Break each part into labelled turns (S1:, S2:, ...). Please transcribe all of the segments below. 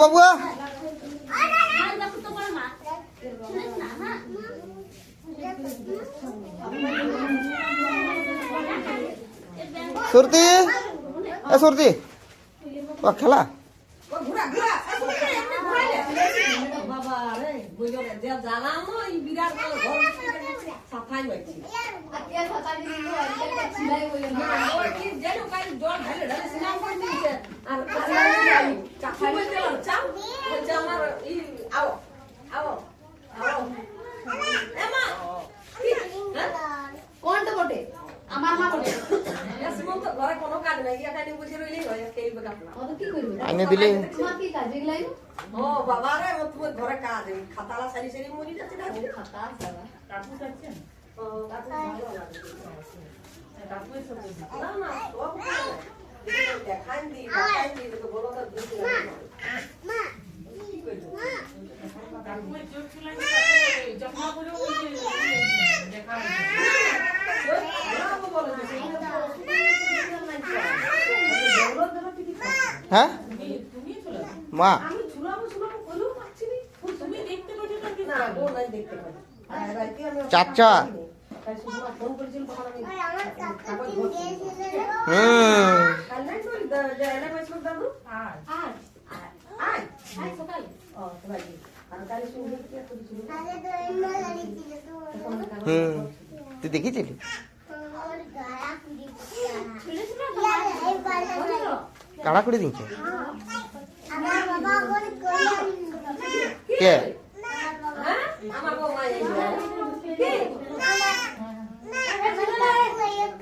S1: বাবুয়া সুরতি এ সুরতি ও খেলা
S2: কোনটা বটে আমার মা বটে
S3: ঘরে কোনো কাজ নাই এখানে বুঝে রইলেই হয় খেলবে কাপড়
S2: কত কি করবে
S1: আইনে দিলে
S2: মা কি কাজ এগুলাই
S3: ও বাবা রে তোমার ঘরে কাজ খাতালা সারি সারি মরি যাচ্ছে না
S2: খাতা সারা
S4: কাকু খাচ্ছেন?
S3: ও কাকু ভালো লাগে
S4: কাকু এসব বলছে।
S3: না না সব দেখান দি তো বলো তো দুধ লাগে
S4: কাকুর চোখ চুলানি তাতে যত্ন করে ওই যে দেখা হয়েছে।
S1: হ্যাঁ
S4: তুমি চলে যাও।
S1: মা
S4: আমি ঝুলাবো করলেও পাচ্ছি না। তুমি দেখতে পাচ্ছ না কি
S3: না ও নাই দেখতে পাই আর রাতে আমি
S1: চাচা
S3: তাই সুমা ফোন করেছিল তখন আমি কাল নাই তো জায়গা পাইছো দাদু
S4: আর
S2: আর
S3: আয়
S2: আই সকালে
S3: ও সবাই আর কাল শুনে কি করেছিল
S1: তুই দেখেছিলি কাড়া করে দিচ্ছে কে
S3: আমার বউ মা এই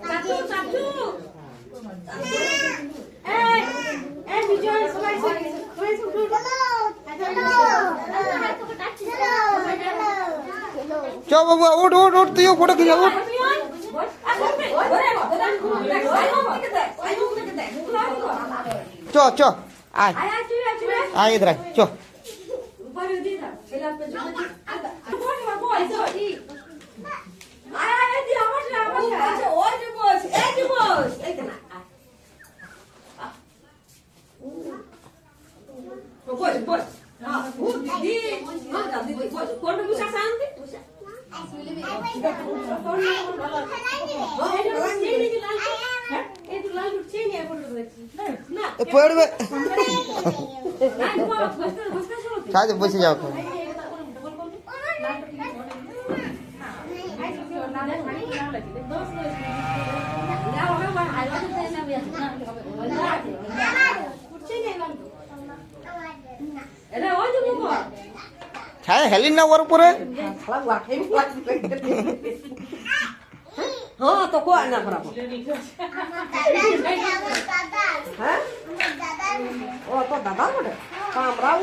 S2: চাচু চাচু এই এই বিজয় সবাই সবাই শুরু
S1: চ বাবু উঠ উঠ উঠ তুইও ফটো খিচা উঠ চ চ আয় আয় ইধর আয় চ পড়বে সাথে বসে যাও ছায় হেলিন না ওর উপরে
S3: হ্যাঁ তো কো না বরাবর হ্যাঁ ও তো দাদা বটে আমরাও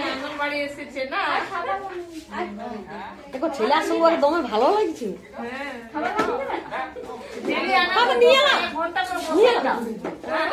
S4: আঙ্গনবাড়ি এসেছে না।
S3: দেখো ছেলের সঙ্গে একদম ভালো লাগছে
S4: নিয়ে এলাম। ঘন্টা করে বসে
S3: নিয়ে যাও
S4: হ্যাঁ।